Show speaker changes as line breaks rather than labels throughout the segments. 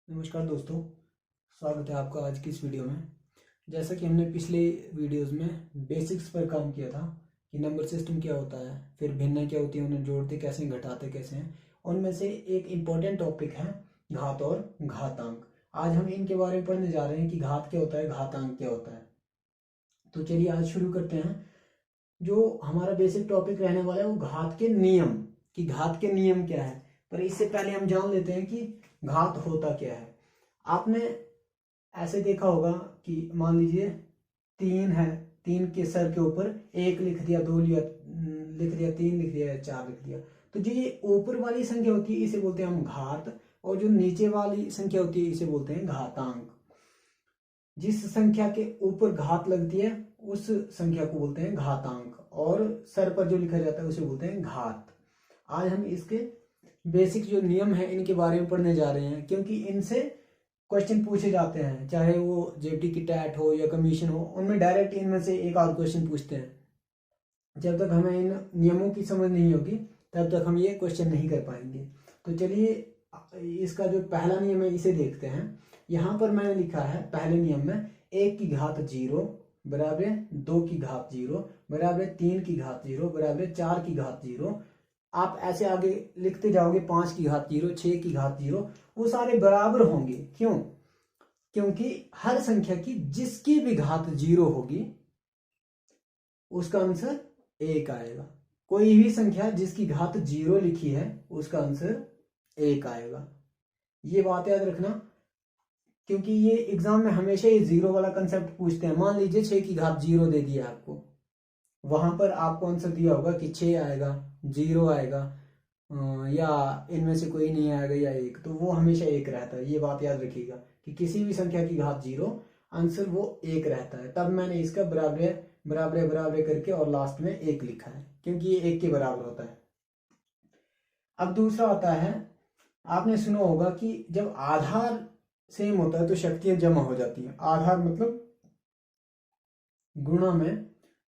नमस्कार दोस्तों, स्वागत है आपका आज की इस वीडियो में। जैसा कि हमने पिछले वीडियोस में बेसिक्स पर काम किया था कि नंबर सिस्टम क्या होता है, फिर भिन्नएं क्या होती है, उन्हें जोड़ते कैसे हैं, घटाते कैसे हैं। उनमें से एक इम्पॉर्टेंट टॉपिक है घात और घातांक। आज हम इनके बारे में पढ़ने जा रहे हैं कि घात क्या होता है, घातांक क्या होता है। तो चलिए आज शुरू करते हैं। जो हमारा बेसिक टॉपिक रहने वाला है वो घात के नियम, कि घात के नियम क्या है। पर इससे पहले हम जान लेते हैं कि घात होता क्या है। आपने ऐसे देखा होगा कि मान लीजिए 3 है, 3 के सर के ऊपर 1 लिख दिया, 2 लिख दिया, 3 लिख दिया या 4 लिख दिया। तो जो ये ऊपर वाली संख्या होती है इसे बोलते हैं हम घात, और जो नीचे वाली संख्या होती है इसे बोलते हैं घातांक। जिस संख्या के ऊपर घात लगती है उस संख्या को बोलते हैं घातांक, और सर पर जो लिखा जाता है उसे बोलते हैं घात। आज हम इसके बेसिक जो नियम है इनके बारे में पढ़ने जा रहे हैं, क्योंकि इनसे क्वेश्चन पूछे जाते हैं, चाहे वो जेपटी की टैट हो या कमीशन हो, उनमें डायरेक्ट इनमें से एक आध क्वेश्चन पूछते हैं। जब तक हमें इन नियमों की समझ नहीं होगी तब तक हम ये क्वेश्चन नहीं कर पाएंगे। तो चलिए इसका जो पहला नियम है इसे देखते हैं। यहाँ पर मैंने लिखा है पहले नियम में 1 की घात 0 बराबर 2 की घात 0 बराबर 3 की घात 0 बराबर 4 की घात 0। आप ऐसे आगे लिखते जाओगे, 5 की घात 0, 6 की घात 0, वो सारे बराबर होंगे। क्यों? क्योंकि हर संख्या की जिसकी भी घात 0 होगी उसका आंसर 1 आएगा। कोई भी संख्या जिसकी घात 0 लिखी है उसका आंसर 1 आएगा। ये बात याद रखना, क्योंकि ये एग्जाम में हमेशा ये 0 वाला कंसेप्ट पूछते हैं। मान लीजिए 6 की घात 0 दे दिया आपको, वहां पर आपको आंसर दिया होगा कि 6 आएगा, 0 आएगा, या इनमें से कोई नहीं आएगा या 1, तो वो हमेशा 1 रहता है। ये बात याद रखिएगा कि किसी भी संख्या की घात 0 आंसर वो 1 रहता है। तब मैंने इसका बराबर बराबर बराबर करके और लास्ट में 1 लिखा है, क्योंकि ये 1 के बराबर होता है। अब दूसरा आता है, आपने सुना होगा कि जब आधार सेम होता है तो शक्तियां जमा हो जाती हैं। आधार मतलब गुणा में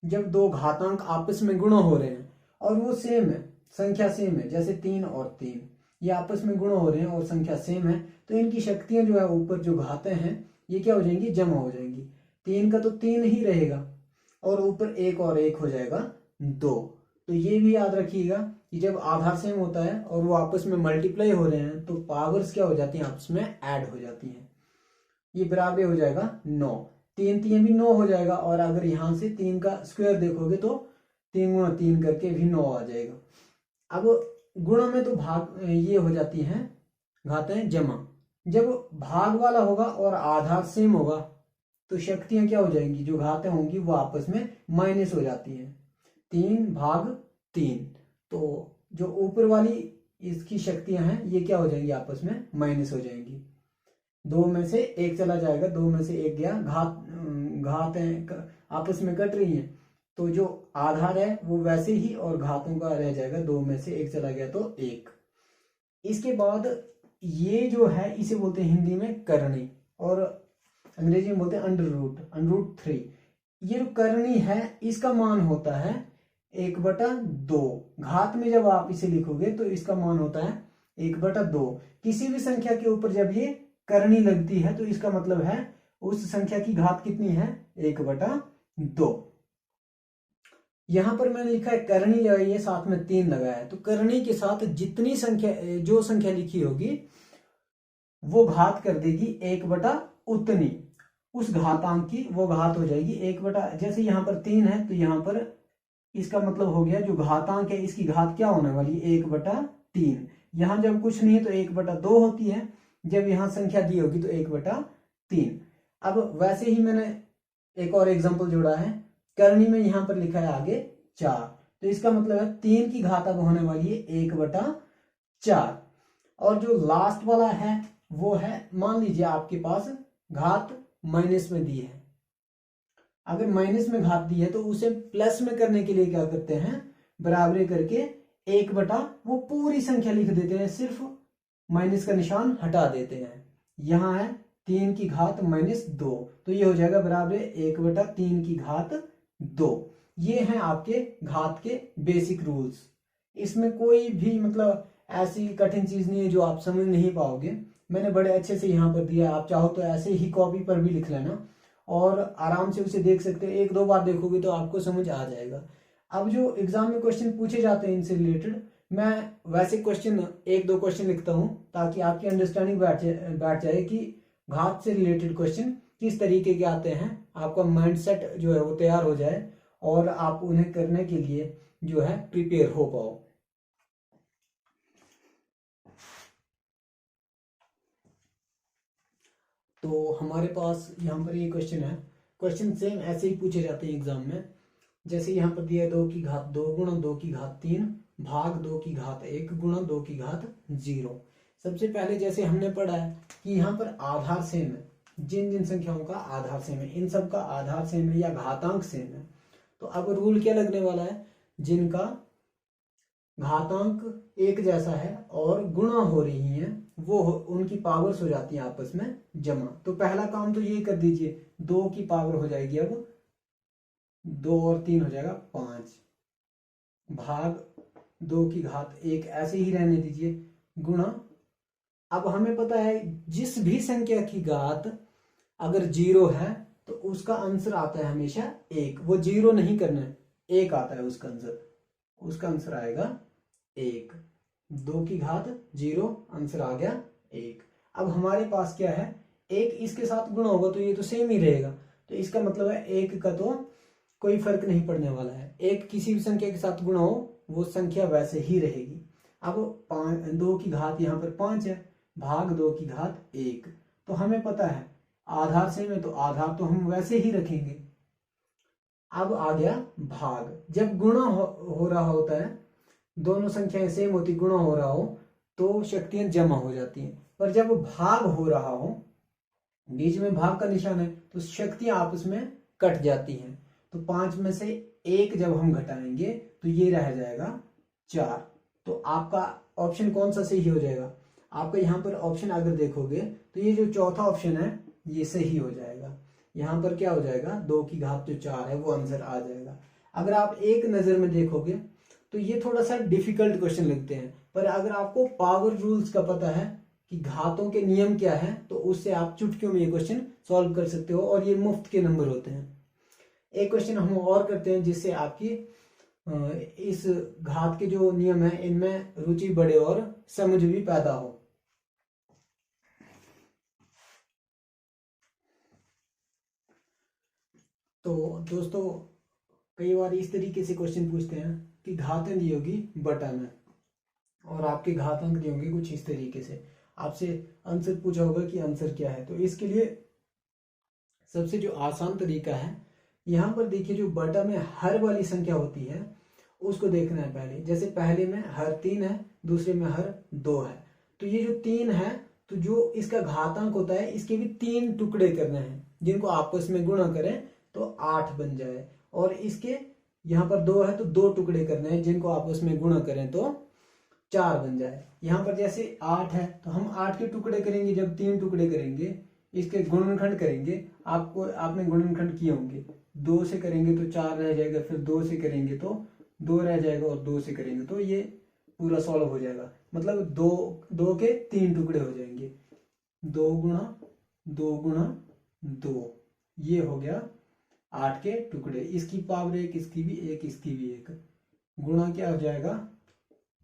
जब दो घातांक आपस में गुणा हो रहे हैं और वो सेम है, संख्या सेम है, जैसे 3 और 3 ये आपस में गुणा हो रहे हैं और संख्या सेम है, तो इनकी शक्तियां जो है ऊपर जो घातें हैं ये क्या हो जाएंगी, जमा हो जाएंगी। 3 का तो 3 ही रहेगा और ऊपर 1 और 1 हो जाएगा 2। तो ये भी याद रखिएगा कि जब आधार सेम होता है और वो आपस में मल्टीप्लाई हो रहे हैं तो पावर्स क्या हो जाती हैं, आपस में ऐड हो जाती हैं। ये बराबर हो जाएगा 9, 3 3 भी 9 हो जाएगा, और अगर यहां से 3 का स्क्वायर देखोगे तो 3 गुणा 3 करके भी 9 आ जाएगा। अब गुणा में तो भाग ये हो जाती हैं घातें जमा। जब भाग वाला होगा और आधार सेम होगा तो शक्तियां क्या हो जाएंगी, जो घातें होंगी वो आपस में माइनस हो जाती हैं। 3/3, तो जो ऊपर वाली इसकी शक्तियां हैं ये क्या हो जाएंगी, आपस में माइनस हो जाएंगी। 2 में से 1 चला जाएगा, 2 में से 1 गया, घातें आपस में कट रही हैं, तो जो आधार है वो वैसे ही और घातों का रह जाएगा। 2 में से 1 चला गया तो 1। इसके बाद ये जो है इसे बोलते हैं हिंदी में करनी, और अंग्रेजी में बोलते हैं अंडर रूट 3। ये जो करनी है इसका मान होता है 1/2। घात में जब आप इसे लिखोगे तो इसका मान होता है 1/2। किसी भी संख्या के ऊपर जब ये करनी लगती है तो इसका मतलब है उस संख्या की घात कितनी है, 1/2। यहां पर मैंने लिखा है करनी लगाई है, साथ में 3 लगाया है, तो करनी के साथ जितनी संख्या जो संख्या लिखी होगी वो घात कर देगी 1/उतनी, उस घातांक की वो घात हो जाएगी 1/। जैसे यहां पर 3 है तो यहां पर इसका मतलब हो गया जो घातांक है इसकी घात क्या होने वाली, 1/3। यहां जब कुछ नहीं है तो 1/2 होती है, जब यहां संख्या दी होगी तो 1/3। अब वैसे ही मैंने एक और एग्जांपल जोड़ा है, करनी में यहां पर लिखा है आगे 4, तो इसका मतलब है 3 की घात अब होने वाली है 1/4। और जो लास्ट वाला है वो है, मान लीजिए आपके पास घात माइनस में दी है, अगर माइनस में घात दी है तो उसे प्लस में करने के लिए क्या करते हैं, बराबरी करके 1/, वो पूरी संख्या लिख देते हैं, सिर्फ माइनस का निशान हटा देते हैं। यहां है 3 की घात -2, तो ये हो जाएगा बराबर 1/3 की घात 2। ये हैं आपके घात के बेसिक रूल्स। इसमें कोई भी मतलब ऐसी कठिन चीज नहीं है जो आप समझ नहीं पाओगे। मैंने बड़े अच्छे से यहाँ पर दिया, आप चाहो तो ऐसे ही कॉपी पर भी लिख लेना और आराम से उसे देख सकते हो। एक दो बार देखोगे तो आपको समझ आ जाएगा। अब जो एग्जाम में क्वेश्चन पूछे जाते हैं इनसे रिलेटेड, मैं वैसे क्वेश्चन एक दो क्वेश्चन लिखता हूँ ताकि आपकी अंडरस्टैंडिंग बैठ जाए कि घात से रिलेटेड क्वेश्चन किस तरीके के आते हैं, आपका माइंडसेट जो है वो तैयार हो जाए और आप उन्हें करने के लिए जो है प्रिपेयर हो पाओ। तो हमारे पास यहाँ पर ये क्वेश्चन है, क्वेश्चन सेम ऐसे ही पूछे जाते हैं एग्जाम में। जैसे यहाँ पर दिया 2 की घात 2 गुणा 2 की घात 3 भाग 2 की घात 1 गुणा 2 की घात 0। सबसे पहले जैसे हमने पढ़ा है कि यहाँ पर आधार सेम है, जिन जिन संख्याओं का आधार सेम है इन सब का आधार सेम है या घातांक सेम है। तो अब रूल क्या लगने वाला है, जिनका घातांक एक जैसा है और गुणा हो रही है वो उनकी पावर्स हो जाती है आपस में जमा। तो पहला काम तो ये कर दीजिए, 2 की पावर हो जाएगी अब 2 और 3 हो जाएगा 5 भाग 2 की घात 1 ऐसे ही रहने दीजिए गुणा। अब हमें पता है जिस भी संख्या की घात अगर 0 है तो उसका आंसर आता है हमेशा 1। वो 0 नहीं करना है, 1 आता है उसका आंसर, उसका आंसर आएगा 1। 2 की घात 0 आंसर आ गया 1। अब हमारे पास क्या है, 1 इसके साथ गुणा होगा तो ये तो सेम ही रहेगा, तो इसका मतलब है 1 का तो कोई फर्क नहीं पड़ने वाला है। 1 किसी भी संख्या के साथ गुणा हो वो संख्या वैसे ही रहेगी। अब 2 की घात यहाँ पर 5 है भाग 2 की घात 1। तो हमें पता है आधार सेम है तो आधार तो हम वैसे ही रखेंगे। अब आ गया भाग, जब गुणा हो रहा होता है, दोनों संख्याएं सेम होती गुणा हो रहा हो तो शक्तियां जमा हो जाती हैं, पर जब भाग हो रहा हो बीच में भाग का निशान है तो शक्तियां आपस में कट जाती हैं। तो 5 में से 1 जब हम घटाएंगे तो ये रह जाएगा 4। तो आपका ऑप्शन कौन सा सही हो जाएगा, आपका यहाँ पर ऑप्शन अगर देखोगे तो ये जो चौथा ऑप्शन है ये सही हो जाएगा। यहाँ पर क्या हो जाएगा 2 की घात जो 4 है वो आंसर आ जाएगा। अगर आप एक नजर में देखोगे तो ये थोड़ा सा डिफिकल्ट क्वेश्चन लगते हैं, पर अगर आपको पावर रूल्स का पता है कि घातों के नियम क्या है तो उससे आप चुटकियों में ये क्वेश्चन सॉल्व कर सकते हो और ये मुफ्त के नंबर होते हैं। एक क्वेश्चन हम और करते हैं जिससे आपकी इस घात के जो नियम है इनमें रुचि बढ़े और समझ भी पैदा हो। तो दोस्तों कई बार इस तरीके से क्वेश्चन पूछते हैं कि घातें दी होगी बटा में और आपके घातांक दिए होंगे कुछ इस तरीके से, आपसे आंसर पूछा होगा कि आंसर क्या है। तो इसके लिए सबसे जो आसान तरीका है, यहाँ पर देखिए जो बटा में हर वाली संख्या होती है उसको देखना है पहले। जैसे पहले में हर 3 है, दूसरे में हर 2 है, तो ये जो 3 है तो जो इसका घातांक होता है इसके भी 3 टुकड़े करने हैं जिनको आपस में गुणा करें तो 8 बन जाए, और इसके यहाँ पर 2 है तो 2 टुकड़े करने हैं जिनको आपस में गुणा करें तो 4 बन जाए। यहाँ पर जैसे 8 है तो हम 8 के टुकड़े करेंगे, जब 3 टुकड़े करेंगे इसके गुणनखंड करेंगे, आपने गुणनखंड किए होंगे, 2 से करेंगे तो 4 रह जाएगा, फिर 2 से करेंगे तो 2 रह जाएगा और 2 से करेंगे तो ये पूरा सॉल्व हो जाएगा। मतलब 2 के 3 टुकड़े हो जाएंगे, 2 गुणा 2 गुणा 2, ये हो गया 8 के टुकड़े। इसकी पावर 1, इसकी भी 1, इसकी भी 1, गुणा क्या हो जाएगा,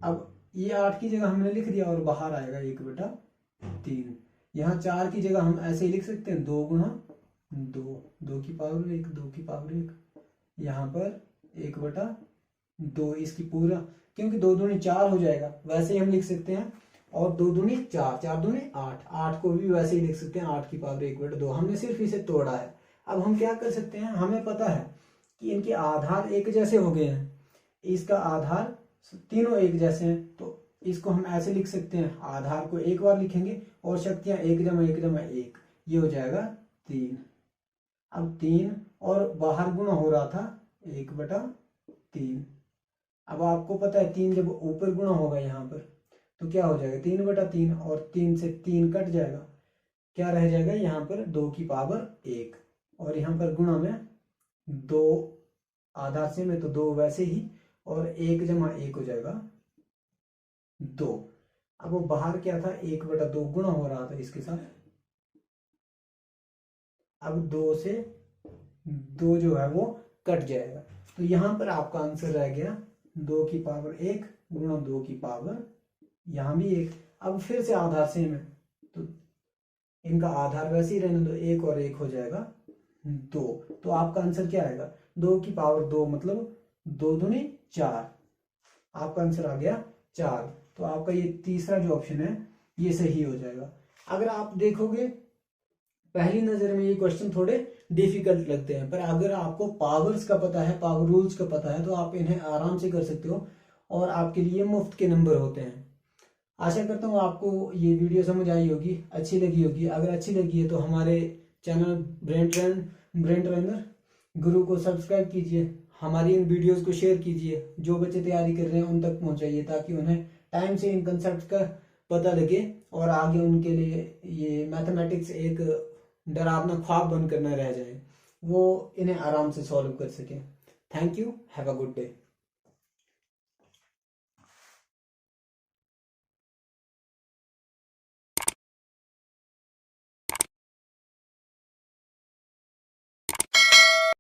अब ये 8 की जगह हमने लिख दिया और बाहर आएगा 1/3। यहाँ 4 की जगह हम ऐसे ही लिख सकते हैं 2 गुणा 2, 2 की पावर 1, 2 की पावर 1, यहाँ पर 1/2 इसकी पूरा, क्योंकि 2 दूनी 4 हो जाएगा वैसे ही हम लिख सकते हैं, और 2 दूनी 4, 4 दूनी 8, 8 को भी वैसे ही लिख सकते हैं 8 की पावर 1/2। हमने सिर्फ इसे तोड़ा है। अब हम क्या कर सकते हैं, हमें पता है कि इनके आधार एक जैसे हो गए हैं, इसका आधार तीनों एक जैसे हैं, तो इसको हम ऐसे लिख सकते हैं, आधार को एक बार लिखेंगे और शक्तियां 1 जमा 1 जमा 1, ये हो जाएगा 3। अब 3 और बाहर गुणा हो रहा था 1/3। अब आपको पता है 3 जब ऊपर गुणा होगा यहाँ पर तो क्या हो जाएगा 3/3, और 3 से 3 कट जाएगा, क्या रह जाएगा यहाँ पर 2 की पावर 1, और यहाँ पर गुणा में 2 आधार से में तो 2 वैसे ही, और 1 जमा 1 हो जाएगा 2। अब वो बाहर क्या था, 1/2 गुणा हो रहा था इसके साथ। अब 2 से 2 जो है वो कट जाएगा, तो यहां पर आपका आंसर रह गया 2 की पावर 1 गुणा 2 की पावर यहां भी 1। अब फिर से आधार सेम है, तो इनका आधार वैसे ही रहने दो, 1 और 1 हो जाएगा 2। तो आपका आंसर क्या आएगा, 2 की पावर 2 मतलब 2 दूनी 4। आपका आंसर आ गया 4। तो आपका ये तीसरा जो ऑप्शन है ये सही हो जाएगा। अगर आप देखोगे पहली नजर में ये क्वेश्चन थोड़े डिफिकल्ट लगते हैं, पर अगर आपको पावर्स का पता है, पावर रूल्स का पता है, तो आप इन्हें आराम से कर सकते हो और आपके लिए मुफ्त के नंबर होते हैं। आशा करता हूँ आपको ये वीडियो समझ आई होगी, अच्छी लगी होगी। अगर अच्छी लगी है तो हमारे चैनल ब्रेन ट्रेनर गुरु को सब्सक्राइब कीजिए, हमारी इन वीडियोस को शेयर कीजिए, जो बच्चे तैयारी कर रहे हैं उन तक पहुंचाइए, ताकि उन्हें टाइम से इन कंसेप्ट का पता लगे और आगे उनके लिए ये मैथमेटिक्स एक डरावना ख्वाब बनकर न रह जाए, वो इन्हें आराम से सॉल्व कर सके। Thank you, have a good day.